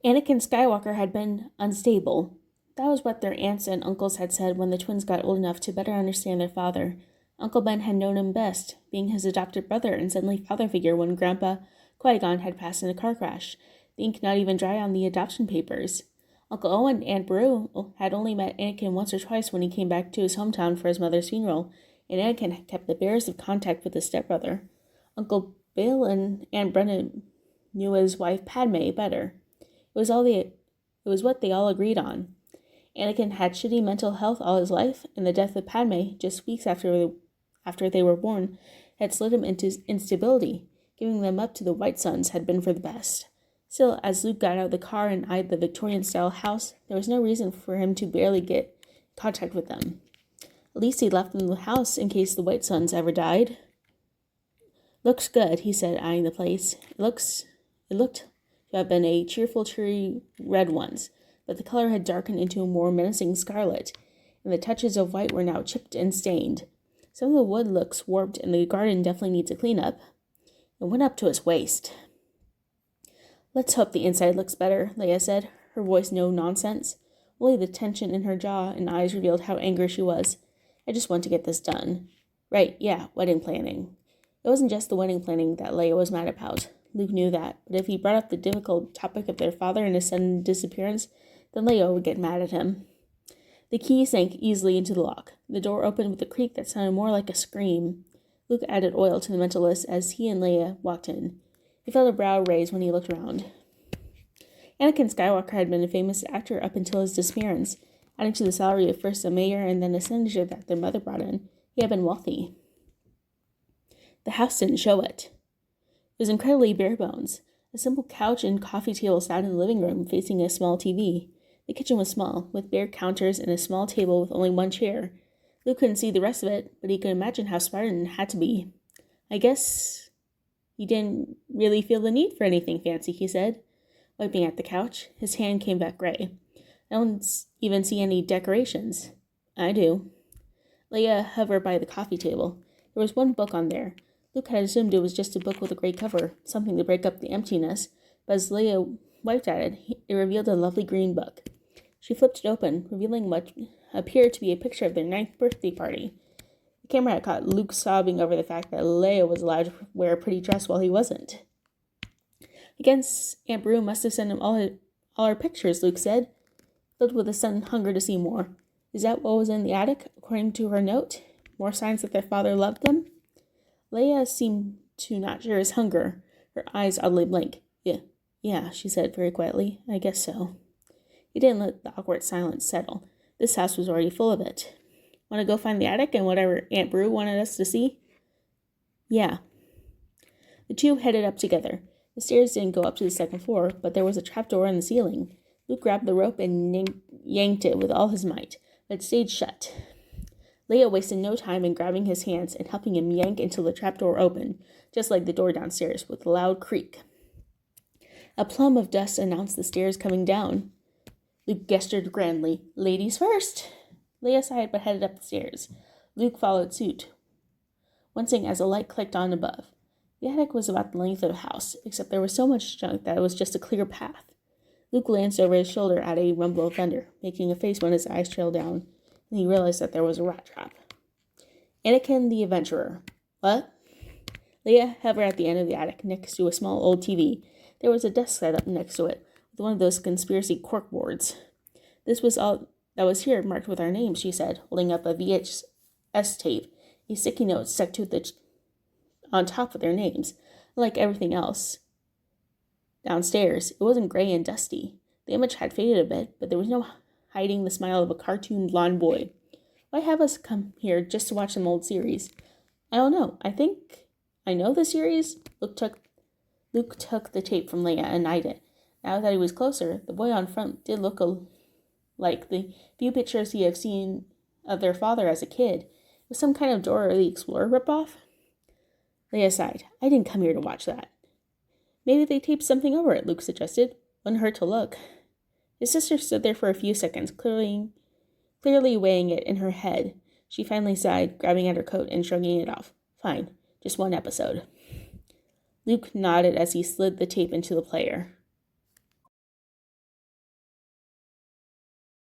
Anakin Skywalker had been unstable. That was what their aunts and uncles had said when the twins got old enough to better understand their father. Uncle Ben had known him best, being his adopted brother and suddenly father figure when Grandpa Qui-Gon had passed in a car crash, the ink not even dry on the adoption papers. Uncle Owen and Aunt Beru had only met Anakin once or twice when he came back to his hometown for his mother's funeral, and Anakin had kept the barest of contact with his stepbrother. Uncle Bill and Aunt Brennan knew his wife Padme better. It was what they all agreed on. Anakin had shitty mental health all his life, and the death of Padme, just weeks after they were born, had slid him into instability. Giving them up to the White Sons had been for the best. Still, as Luke got out of the car and eyed the Victorian-style house, there was no reason for him to barely get in contact with them. At least he left them the house in case the White Sons ever died. "Looks good," he said, eyeing the place. It looked to have been a cheerful, cheery red once, but the color had darkened into a more menacing scarlet, and the touches of white were now chipped and stained. Some of the wood looks warped, and the garden definitely needs a cleanup. It went up to his waist. "Let's hope the inside looks better," Leia said, her voice no nonsense. Only the tension in her jaw and eyes revealed how angry she was. "I just want to get this done." "Right, yeah, wedding planning." It wasn't just the wedding planning that Leia was mad about. Luke knew that, but if he brought up the difficult topic of their father and his sudden disappearance, then Leia would get mad at him. The key sank easily into the lock. The door opened with a creak that sounded more like a scream. Luke added oil to the mental list as he and Leia walked in. He felt a brow raise when he looked around. Anakin Skywalker had been a famous actor up until his disappearance. Adding to the salary of first a mayor and then a senator that their mother brought in, he had been wealthy. The house didn't show it. It was incredibly bare bones. A simple couch and coffee table sat in the living room, facing a small TV. The kitchen was small, with bare counters and a small table with only one chair. Luke couldn't see the rest of it, but he could imagine how Spartan it had to be. "I guess he didn't really feel the need for anything fancy," he said, wiping at the couch. His hand came back gray. "I don't even see any decorations." "I do." Leia hovered by the coffee table. There was one book on there. Luke had assumed it was just a book with a gray cover, something to break up the emptiness, but as Leia wiped at it, it revealed a lovely green book. She flipped it open, revealing what appeared to be a picture of their 9th birthday party. The camera had caught Luke sobbing over the fact that Leia was allowed to wear a pretty dress while he wasn't. "I guess Aunt Beru must have sent him all her pictures," Luke said, filled with a sudden hunger to see more. Is that what was in the attic, according to her note? More signs that their father loved them? Leia seemed to not share his hunger, her eyes oddly blank. Yeah, she said very quietly. "I guess so." He didn't let the awkward silence settle. This house was already full of it. "Want to go find the attic and whatever Aunt Beru wanted us to see?" "Yeah." The two headed up together. The stairs didn't go up to the second floor, but there was a trapdoor in the ceiling. Luke grabbed the rope and yanked it with all his might, but it stayed shut. Leia wasted no time in grabbing his hands and helping him yank until the trapdoor opened, just like the door downstairs, with a loud creak. A plume of dust announced the stairs coming down. Luke gestured grandly. "Ladies first!" Leia sighed but headed up the stairs. Luke followed suit, wincing as a light clicked on above. The attic was about the length of the house, except there was so much junk that it was just a clear path. Luke glanced over his shoulder at a rumble of thunder, making a face when his eyes trailed down, and he realized that there was a rat trap. Anakin the Adventurer. "What?" Leia hovered at the end of the attic, next to a small old TV. There was a desk set up next to it, with one of those conspiracy corkboards. "This was all that was here, marked with our names," she said, holding up a VHS tape, a sticky note stuck to on top of their names. Like everything else downstairs, it wasn't gray and dusty. The image had faded a bit, but there was no hiding the smile of a cartoon blonde boy. "Why have us come here just to watch some old series?" "I don't know. I think I know the series." Luke took the tape from Leia and eyed it. Now that he was closer, the boy on front did look like the few pictures he had seen of their father as a kid. It was some kind of Dora the Explorer ripoff. Leia sighed. "I didn't come here to watch that." "Maybe they taped something over it," Luke suggested. "Wouldn't hurt to look." His sister stood there for a few seconds, clearly weighing it in her head. She finally sighed, grabbing at her coat and shrugging it off. "Fine, just one episode." Luke nodded as he slid the tape into the player.